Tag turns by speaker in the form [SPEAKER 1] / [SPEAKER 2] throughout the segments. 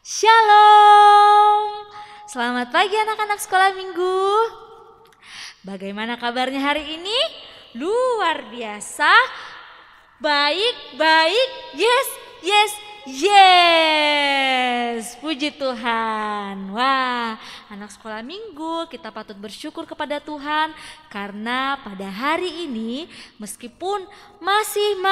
[SPEAKER 1] Shalom. Selamat pagi anak-anak sekolah minggu. Bagaimana kabarnya hari ini? Luar biasa. Baik. Yes. Puji Tuhan. Wah, anak sekolah minggu, kita patut bersyukur kepada Tuhan karena pada hari ini meskipun masih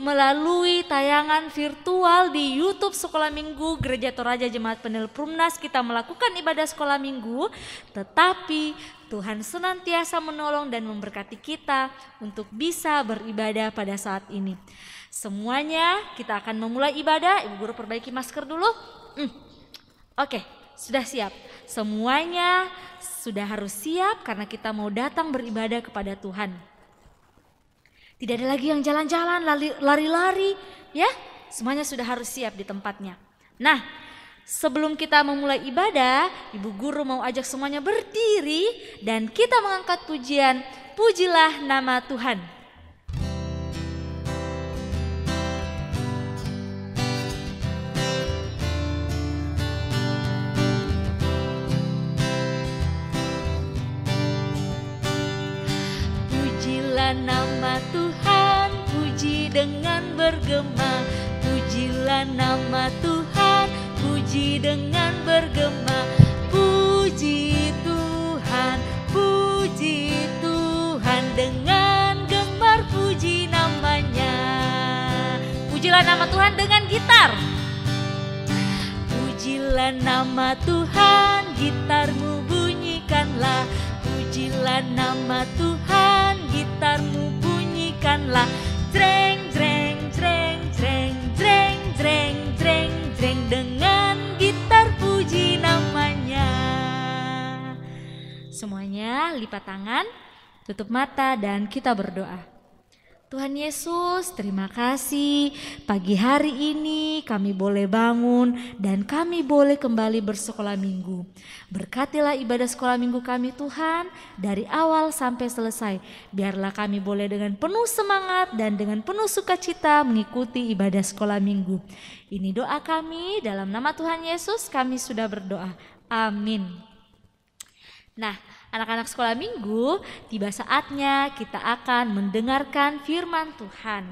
[SPEAKER 1] melalui tayangan virtual di YouTube Sekolah Minggu Gereja Toraja Jemaat Penil Prumnas kita melakukan ibadah sekolah minggu, tetapi Tuhan senantiasa menolong dan memberkati kita untuk bisa beribadah pada saat ini. Semuanya kita akan memulai ibadah. Ibu guru perbaiki masker dulu. Oke, sudah siap. Semuanya sudah harus siap karena kita mau datang beribadah kepada Tuhan. Tidak ada lagi yang jalan-jalan, lari-lari, ya. Semuanya sudah harus siap di tempatnya. Nah, sebelum kita memulai ibadah, Ibu guru mau ajak semuanya berdiri dan kita mengangkat pujian, pujilah nama Tuhan. Nama Tuhan, puji dengan bergema. Pujilah nama Tuhan, puji dengan bergema. Puji Tuhan dengan gemar puji namanya. Pujilah nama Tuhan dengan gitar. Pujilah nama Tuhan, gitarmu bunyikanlah. Pujilah nama Tuhan, gitarmu bunyikanlah. Jreng jreng jreng jreng jreng jreng jreng jreng dengan gitar puji namanya. Semuanya lipat tangan, tutup mata dan kita berdoa. Tuhan Yesus, terima kasih pagi hari ini kami boleh bangun dan kami boleh kembali bersekolah minggu. Berkatilah ibadah sekolah minggu kami Tuhan dari awal sampai selesai. Biarlah kami boleh dengan penuh semangat dan dengan penuh sukacita mengikuti ibadah sekolah minggu. Ini doa kami dalam nama Tuhan Yesus kami sudah berdoa. Amin. Nah, anak-anak sekolah minggu, tiba saatnya kita akan mendengarkan firman Tuhan.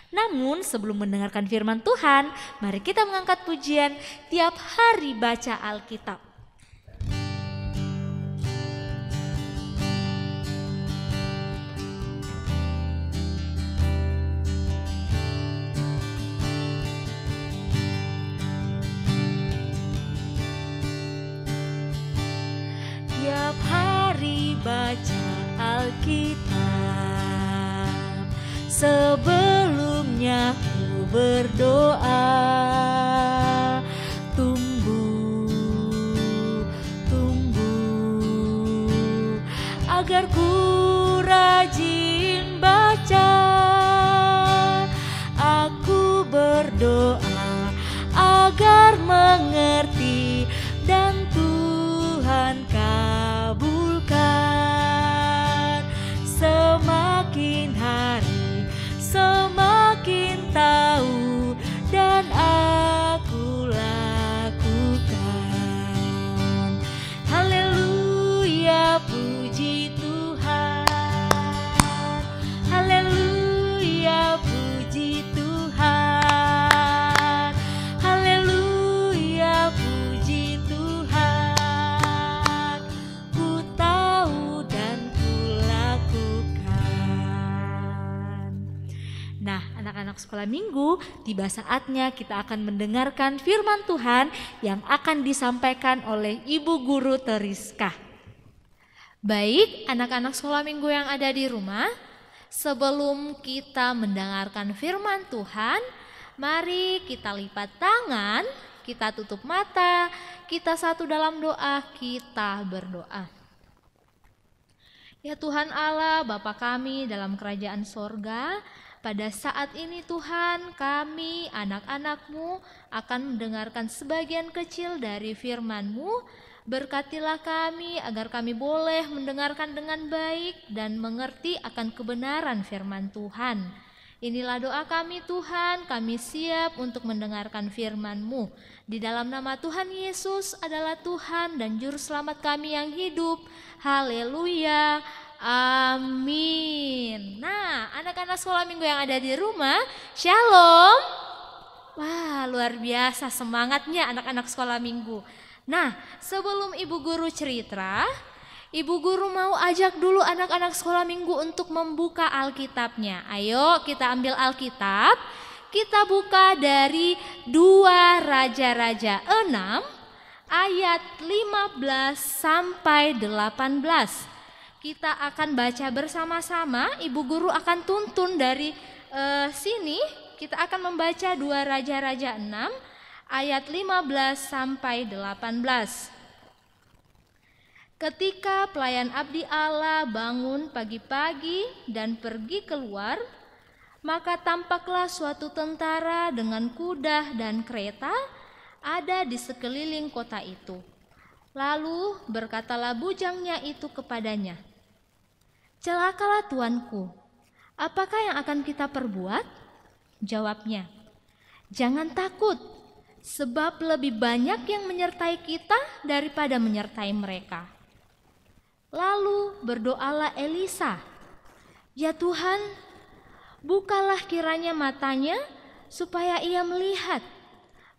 [SPEAKER 1] Namun sebelum mendengarkan firman Tuhan, mari kita mengangkat pujian tiap hari baca Alkitab. Tiap hari baca Alkitab, sebelumnya ku berdoa. Tumbuh agar ku rajin baca. Aku berdoa agar mengerti dan Tuhan kabulkan. Semakin hari semakin tahu dan aku lakukan. Haleluya, puji Tuhan. Haleluya, puji Tuhan. Haleluya, puji Tuhan. Ku tahu dan ku lakukan. Nah, anak-anak sekolah minggu, tiba saatnya kita akan mendengarkan firman Tuhan yang akan disampaikan oleh Ibu Guru Teriska.
[SPEAKER 2] Baik, anak-anak sekolah minggu yang ada di rumah, sebelum kita mendengarkan firman Tuhan, mari kita lipat tangan, kita tutup mata, kita satu dalam doa, kita berdoa. Ya Tuhan Allah, Bapa kami dalam kerajaan sorga, pada saat ini Tuhan, kami anak-anak-Mu akan mendengarkan sebagian kecil dari firman-Mu. Berkatilah kami agar kami boleh mendengarkan dengan baik dan mengerti akan kebenaran firman Tuhan. Inilah doa kami Tuhan, kami siap untuk mendengarkan firman-Mu. Di dalam nama Tuhan Yesus adalah Tuhan dan Juru Selamat kami yang hidup. Haleluya, amin. Nah, anak-anak sekolah minggu yang ada di rumah, shalom. Wah, luar biasa semangatnya anak-anak sekolah minggu. Nah, sebelum Ibu Guru cerita, Ibu Guru mau ajak dulu anak-anak sekolah minggu untuk membuka Alkitabnya. Ayo kita ambil Alkitab, kita buka dari 2 Raja-Raja 6 ayat 15 sampai 18. Kita akan baca bersama-sama, Ibu Guru akan tuntun dari sini. Kita akan membaca 2 Raja-Raja 6 ayat 15 sampai 18. Ketika pelayan abdi Allah bangun pagi-pagi dan pergi keluar, maka tampaklah suatu tentara dengan kuda dan kereta ada di sekeliling kota itu. Lalu berkatalah bujangnya itu kepadanya, "Celakalah tuanku, apakah yang akan kita perbuat?" Jawabnya, "Jangan takut, sebab lebih banyak yang menyertai kita daripada menyertai mereka." Lalu berdoalah Elisa, "Ya Tuhan, bukalah kiranya matanya supaya ia melihat."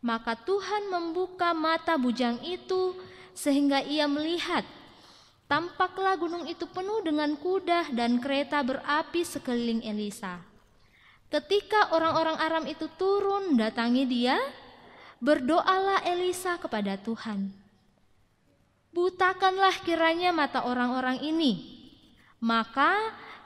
[SPEAKER 2] Maka Tuhan membuka mata bujang itu sehingga ia melihat. Tampaklah gunung itu penuh dengan kuda dan kereta berapi sekeliling Elisa. Ketika orang-orang Aram itu turun datangi dia, berdoalah Elisa kepada Tuhan, "Butakanlah kiranya mata orang-orang ini." Maka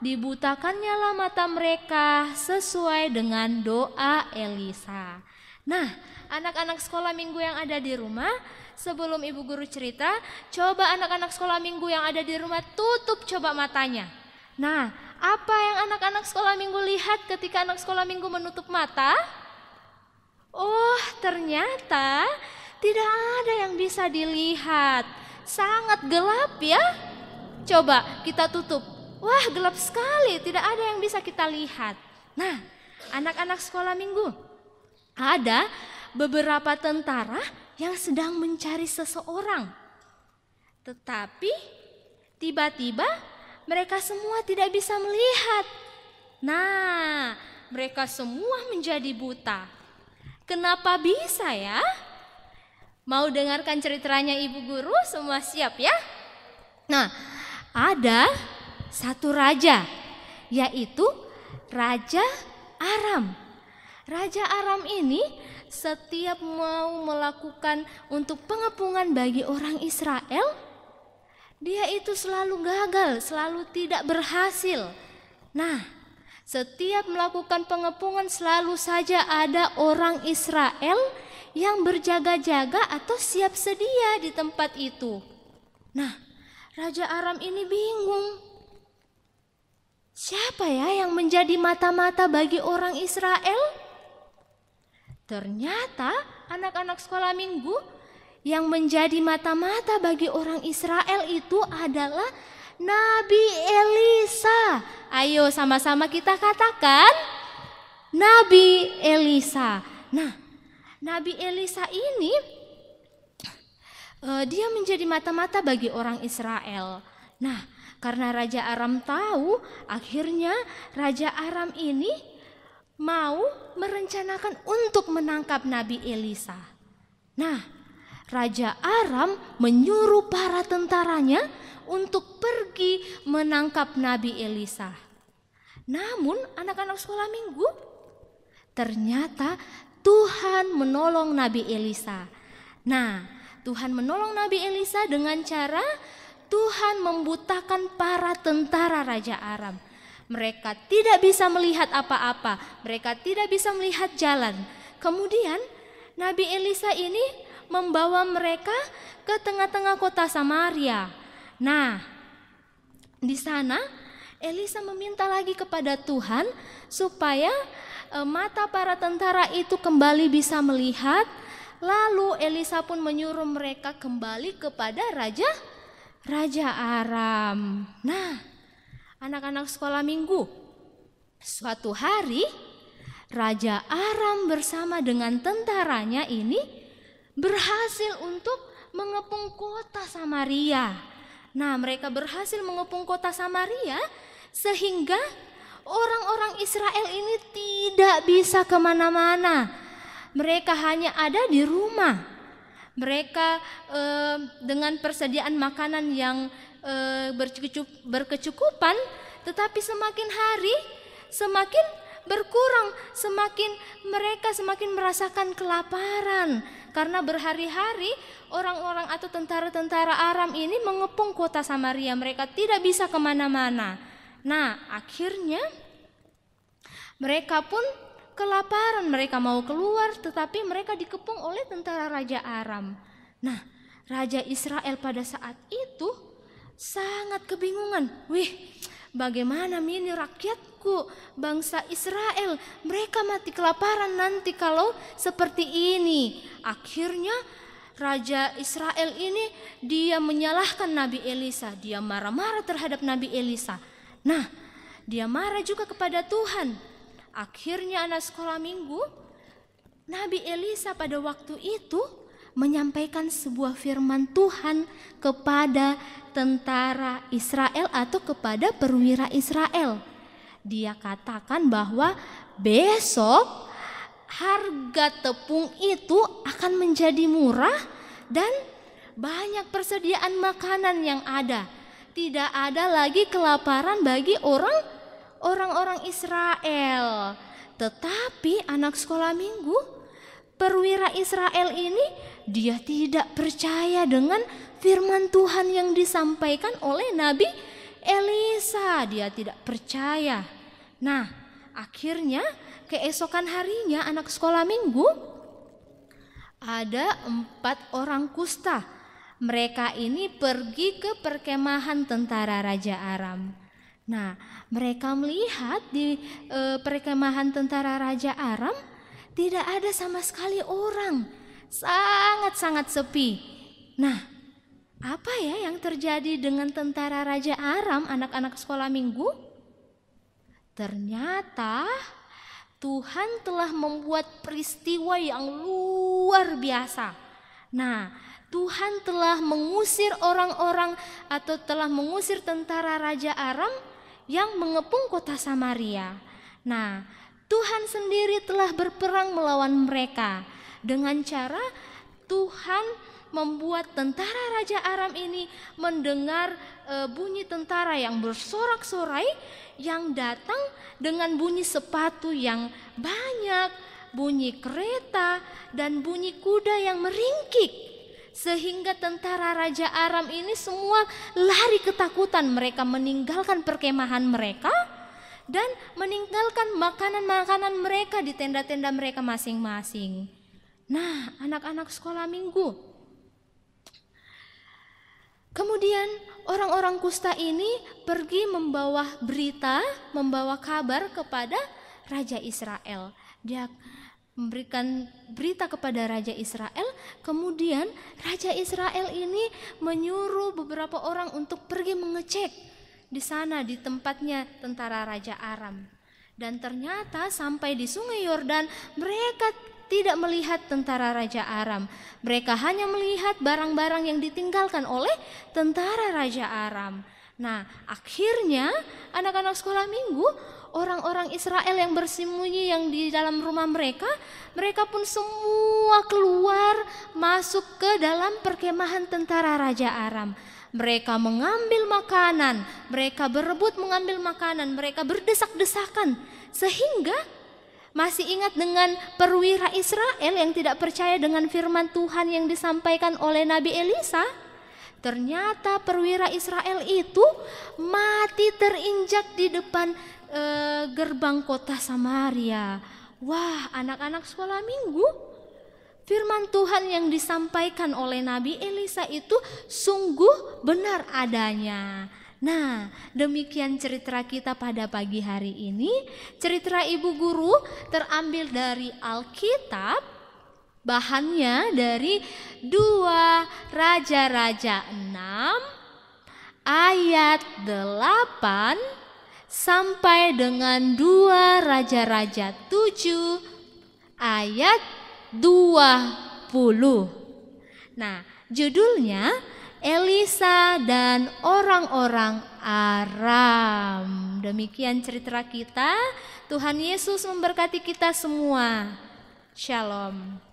[SPEAKER 2] dibutakannyalah mata mereka sesuai dengan doa Elisa. Nah, anak-anak sekolah minggu yang ada di rumah, sebelum Ibu Guru cerita, coba anak-anak sekolah minggu yang ada di rumah tutup coba matanya. Nah, apa yang anak-anak sekolah minggu lihat ketika anak sekolah minggu menutup mata? Oh, ternyata tidak ada yang bisa dilihat. Sangat gelap ya. Coba kita tutup. Wah, gelap sekali, tidak ada yang bisa kita lihat. Nah, anak-anak sekolah minggu, ada beberapa tentara yang sedang mencari seseorang. Tetapi tiba-tiba mereka semua tidak bisa melihat. Nah, mereka semua menjadi buta. Kenapa bisa ya? Mau dengarkan ceritanya Ibu Guru? Semua siap ya? Nah, ada satu raja, yaitu Raja Aram. Raja Aram ini setiap mau melakukan untuk pengepungan bagi orang Israel, dia itu selalu gagal, selalu tidak berhasil. Nah, setiap melakukan pengepungan selalu saja ada orang Israel yang berjaga-jaga atau siap sedia di tempat itu. Nah, Raja Aram ini bingung. Siapa ya yang menjadi mata-mata bagi orang Israel? Ternyata anak-anak sekolah minggu, yang menjadi mata-mata bagi orang Israel itu adalah Nabi Elisa. Ayo sama-sama kita katakan, Nabi Elisa. Nah, Nabi Elisa ini dia menjadi mata-mata bagi orang Israel. Nah, karena Raja Aram tahu, akhirnya Raja Aram ini mau merencanakan untuk menangkap Nabi Elisa. Nah, Raja Aram menyuruh para tentaranya untuk pergi menangkap Nabi Elisa. Namun anak-anak sekolah minggu, ternyata Tuhan menolong Nabi Elisa. Nah, Tuhan menolong Nabi Elisa dengan cara Tuhan membutakan para tentara Raja Aram. Mereka tidak bisa melihat apa-apa, mereka tidak bisa melihat jalan. Kemudian Nabi Elisa ini membawa mereka ke tengah-tengah kota Samaria. Nah, di sana Elisa meminta lagi kepada Tuhan supaya mata para tentara itu kembali bisa melihat. Lalu Elisa pun menyuruh mereka kembali kepada Raja Aram. Nah, anak-anak sekolah minggu, suatu hari Raja Aram bersama dengan tentaranya ini berhasil untuk mengepung kota Samaria. Nah, mereka berhasil mengepung kota Samaria sehingga orang-orang Israel ini tidak bisa kemana-mana. Mereka hanya ada di rumah. Mereka dengan persediaan makanan yang berkecukupan, tetapi semakin hari semakin berkurang, mereka semakin merasakan kelaparan karena berhari-hari orang-orang atau tentara-tentara Aram ini mengepung kota Samaria. Mereka tidak bisa kemana-mana. Nah, akhirnya mereka pun kelaparan. Mereka mau keluar, tetapi mereka dikepung oleh tentara Raja Aram. Nah, Raja Israel pada saat itu sangat kebingungan. Bagaimana ini rakyatku, bangsa Israel, mereka mati kelaparan nanti kalau seperti ini. Akhirnya Raja Israel ini dia menyalahkan Nabi Elisa. Dia marah-marah terhadap Nabi Elisa. Nah, dia marah juga kepada Tuhan. Akhirnya anak sekolah minggu, Nabi Elisa pada waktu itu menyampaikan sebuah firman Tuhan kepada tentara Israel atau kepada perwira Israel. Dia katakan bahwa besok harga tepung itu akan menjadi murah dan banyak persediaan makanan yang ada. Tidak ada lagi kelaparan bagi orang-orang Israel. Tetapi anak sekolah minggu, perwira Israel ini dia tidak percaya dengan firman Tuhan yang disampaikan oleh Nabi Elisa. Dia tidak percaya. Nah, akhirnya keesokan harinya anak sekolah minggu ada 4 orang kusta. Mereka ini pergi ke perkemahan tentara Raja Aram. Nah, mereka melihat di perkemahan tentara Raja Aram tidak ada sama sekali orang, sangat-sangat sepi. Nah, apa ya yang terjadi dengan tentara Raja Aram, anak-anak sekolah minggu? Ternyata Tuhan telah membuat peristiwa yang luar biasa. Nah, Tuhan telah mengusir orang-orang atau telah mengusir tentara Raja Aram yang mengepung kota Samaria. Nah, Tuhan sendiri telah berperang melawan mereka dengan cara Tuhan membuat tentara Raja Aram ini mendengar bunyi tentara yang bersorak-sorai yang datang dengan bunyi sepatu yang banyak, bunyi kereta dan bunyi kuda yang meringkik. Sehingga tentara Raja Aram ini semua lari ketakutan. Mereka meninggalkan perkemahan mereka dan meninggalkan makanan-makanan mereka di tenda-tenda mereka masing-masing. Nah, anak-anak sekolah minggu, kemudian orang-orang kusta ini pergi membawa berita, membawa kabar kepada Raja Israel. Dia memberikan berita kepada Raja Israel. Kemudian Raja Israel ini menyuruh beberapa orang untuk pergi mengecek di sana di tempatnya tentara Raja Aram. Dan ternyata sampai di Sungai Yordan mereka tidak melihat tentara Raja Aram. Mereka hanya melihat barang-barang yang ditinggalkan oleh tentara Raja Aram. Nah, akhirnya anak-anak sekolah minggu, orang-orang Israel yang bersembunyi yang di dalam rumah mereka pun semua keluar masuk ke dalam perkemahan tentara Raja Aram. Mereka mengambil makanan, mereka berebut mengambil makanan, mereka berdesak-desakan. Sehingga masih ingat dengan perwira Israel yang tidak percaya dengan firman Tuhan yang disampaikan oleh Nabi Elisa? Ternyata perwira Israel itu mati terinjak di depan gerbang kota Samaria. Wah, anak-anak sekolah minggu, firman Tuhan yang disampaikan oleh Nabi Elisa itu sungguh benar adanya. Nah, demikian cerita kita pada pagi hari ini. Cerita Ibu Guru terambil dari Alkitab. Bahannya dari 2 Raja-Raja 6 ayat 8 sampai dengan 2 Raja-Raja 7 ayat 20. Nah, judulnya Elisa dan orang-orang Aram. Demikian cerita kita. Tuhan Yesus memberkati kita semua. Shalom.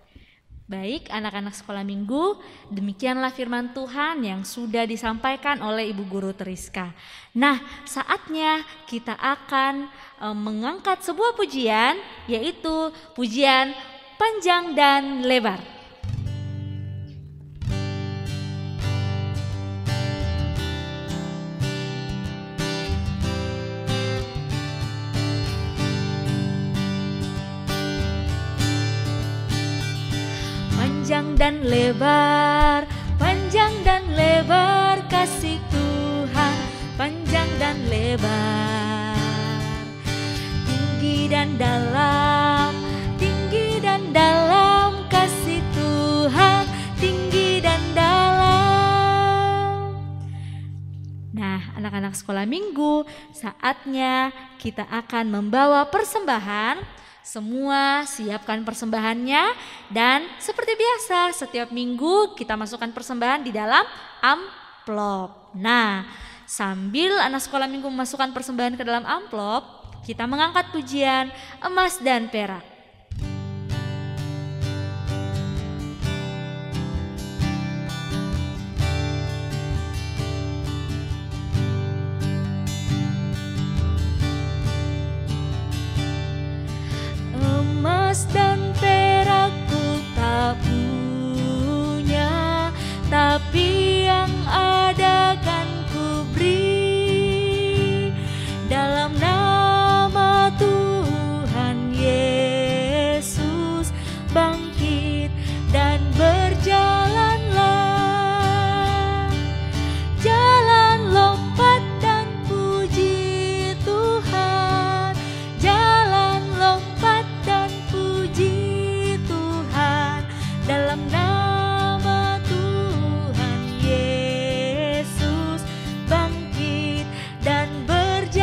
[SPEAKER 1] Baik anak-anak sekolah minggu, demikianlah firman Tuhan yang sudah disampaikan oleh Ibu Guru Teriska. Nah, saatnya kita akan mengangkat sebuah pujian, yaitu pujian panjang dan lebar. Panjang dan lebar kasih Tuhan, panjang dan lebar, tinggi dan dalam kasih Tuhan, tinggi dan dalam. Nah, anak-anak sekolah minggu, saatnya kita akan membawa persembahan. Semua siapkan persembahannya, dan seperti biasa setiap minggu kita masukkan persembahan di dalam amplop. Nah, sambil anak sekolah minggu memasukkan persembahan ke dalam amplop, kita mengangkat pujian emas dan perak. Emas dan perakku tak punya, tapi yang ada kan ku beri dalam nama Tuhan Yesus. Bangkit dan berjalanlah, jalan lompat dan puji Tuhan, jalan lompat dan puji Tuhan dalam nama Tuhan Yesus. Bangkit dan berjalanlah.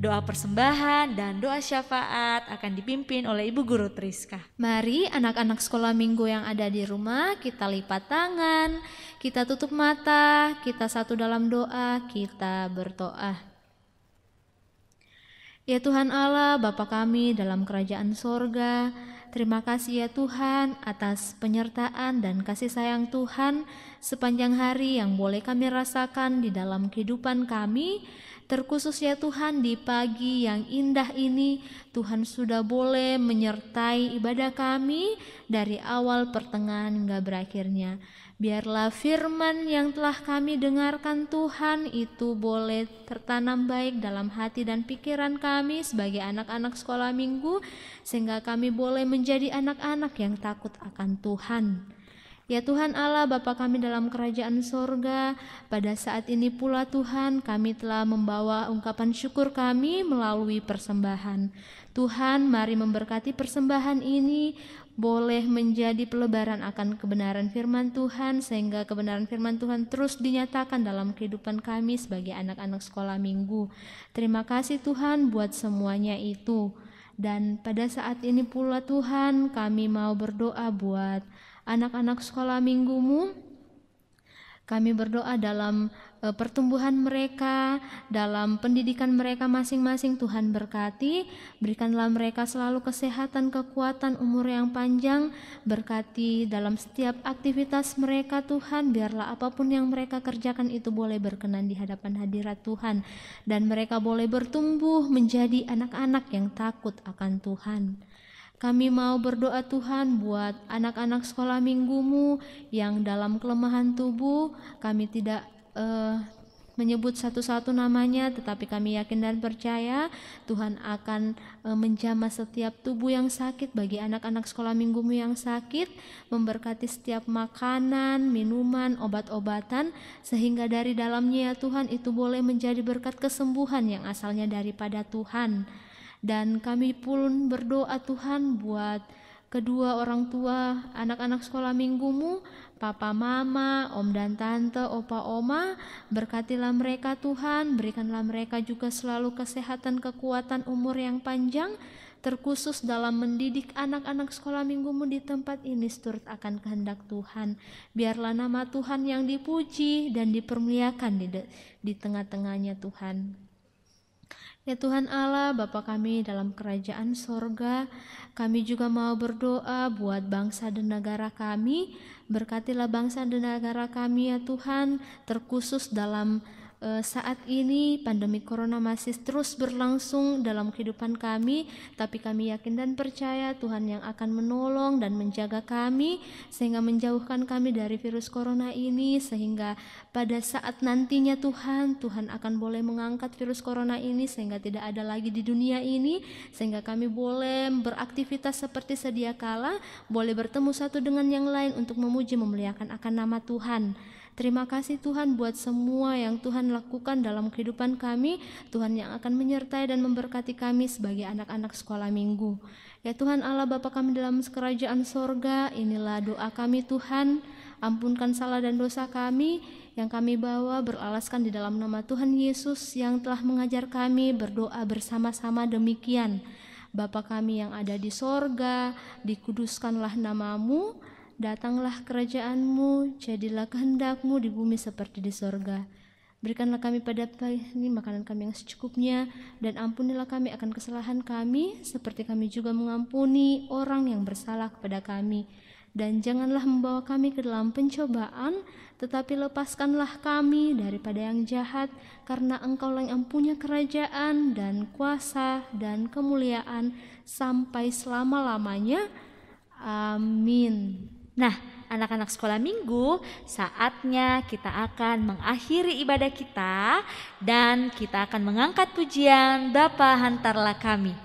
[SPEAKER 1] Doa persembahan dan doa syafaat akan dipimpin oleh Ibu Guru Teriska.
[SPEAKER 2] Mari anak-anak sekolah minggu yang ada di rumah, kita lipat tangan, kita tutup mata, kita satu dalam doa, kita berdoa. Ya Tuhan Allah, Bapa kami dalam kerajaan sorga, terima kasih ya Tuhan atas penyertaan dan kasih sayang Tuhan sepanjang hari yang boleh kami rasakan di dalam kehidupan kami. Terkhusus ya Tuhan di pagi yang indah ini, Tuhan sudah boleh menyertai ibadah kami dari awal pertengahan hingga berakhirnya. Biarlah firman yang telah kami dengarkan Tuhan itu boleh tertanam baik dalam hati dan pikiran kami sebagai anak-anak sekolah minggu, sehingga kami boleh menjadi anak-anak yang takut akan Tuhan. Ya Tuhan Allah, Bapa kami dalam kerajaan sorga, pada saat ini pula Tuhan kami telah membawa ungkapan syukur kami melalui persembahan. Tuhan, mari memberkati persembahan ini, boleh menjadi pelebaran akan kebenaran firman Tuhan, sehingga kebenaran firman Tuhan terus dinyatakan dalam kehidupan kami sebagai anak-anak sekolah minggu. Terima kasih Tuhan buat semuanya itu. Dan pada saat ini pula Tuhan, kami mau berdoa buat anak-anak sekolah minggumu. Kami berdoa dalam pertumbuhan mereka, dalam pendidikan mereka masing-masing. Tuhan berkati, berikanlah mereka selalu kesehatan, kekuatan, umur yang panjang. Berkati dalam setiap aktivitas mereka Tuhan, biarlah apapun yang mereka kerjakan itu boleh berkenan di hadapan hadirat Tuhan, dan mereka boleh bertumbuh menjadi anak-anak yang takut akan Tuhan. Kami mau berdoa Tuhan buat anak-anak sekolah minggumu yang dalam kelemahan tubuh. Kami tidak menyebut satu-satu namanya, tetapi kami yakin dan percaya Tuhan akan menjamah setiap tubuh yang sakit. Bagi anak-anak sekolah minggumu yang sakit, memberkati setiap makanan, minuman, obat-obatan, sehingga dari dalamnya ya Tuhan itu boleh menjadi berkat kesembuhan yang asalnya daripada Tuhan. Dan kami pun berdoa Tuhan buat kedua orang tua anak-anak sekolah minggumu, papa mama, om dan tante, opa oma, berkatilah mereka Tuhan, berikanlah mereka juga selalu kesehatan, kekuatan, umur yang panjang, terkhusus dalam mendidik anak-anak sekolah minggumu di tempat ini seturut akan kehendak Tuhan. Biarlah nama Tuhan yang dipuji dan dipermuliakan di tengah-tengahnya Tuhan. Ya Tuhan Allah, Bapa kami dalam kerajaan sorga, kami juga mau berdoa buat bangsa dan negara kami. Berkatilah bangsa dan negara kami ya Tuhan, terkhusus dalam saat ini pandemi corona masih terus berlangsung dalam kehidupan kami, tapi kami yakin dan percaya Tuhan yang akan menolong dan menjaga kami sehingga menjauhkan kami dari virus corona ini, sehingga pada saat nantinya Tuhan akan boleh mengangkat virus corona ini sehingga tidak ada lagi di dunia ini, sehingga kami boleh beraktivitas seperti sedia kala, boleh bertemu satu dengan yang lain untuk memuji memuliakan akan nama Tuhan. Terima kasih Tuhan buat semua yang Tuhan lakukan dalam kehidupan kami, Tuhan yang akan menyertai dan memberkati kami sebagai anak-anak sekolah minggu. Ya Tuhan Allah Bapa kami dalam kerajaan sorga, inilah doa kami Tuhan, ampunkan salah dan dosa kami yang kami bawa beralaskan di dalam nama Tuhan Yesus yang telah mengajar kami berdoa bersama-sama demikian. Bapa kami yang ada di sorga, dikuduskanlah namamu, datanglah kerajaan-Mu, jadilah kehendak-Mu di bumi seperti di sorga. Berikanlah kami pada ini makanan kami yang secukupnya, dan ampunilah kami akan kesalahan kami, seperti kami juga mengampuni orang yang bersalah kepada kami. Dan janganlah membawa kami ke dalam pencobaan, tetapi lepaskanlah kami daripada yang jahat, karena Engkau yang punya kerajaan dan kuasa dan kemuliaan sampai selama-lamanya. Amin.
[SPEAKER 1] Nah, anak-anak sekolah minggu, saatnya kita akan mengakhiri ibadah kita dan kita akan mengangkat pujian Bapa hantarlah kami.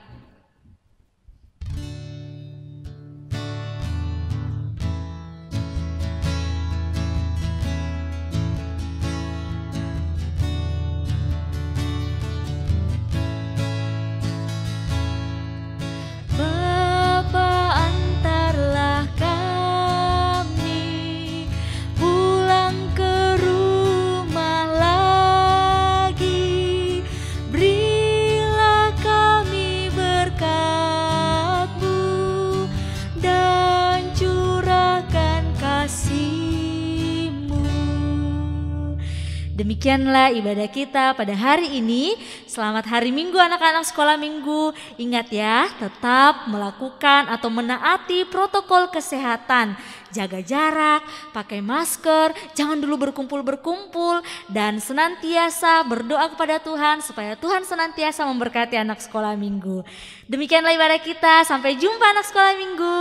[SPEAKER 1] Demikianlah ibadah kita pada hari ini. Selamat hari Minggu anak-anak sekolah minggu. Ingat ya, tetap melakukan atau menaati protokol kesehatan. Jaga jarak, pakai masker, jangan dulu berkumpul-berkumpul, dan senantiasa berdoa kepada Tuhan supaya Tuhan senantiasa memberkati anak sekolah minggu. Demikianlah ibadah kita. Sampai jumpa anak sekolah minggu.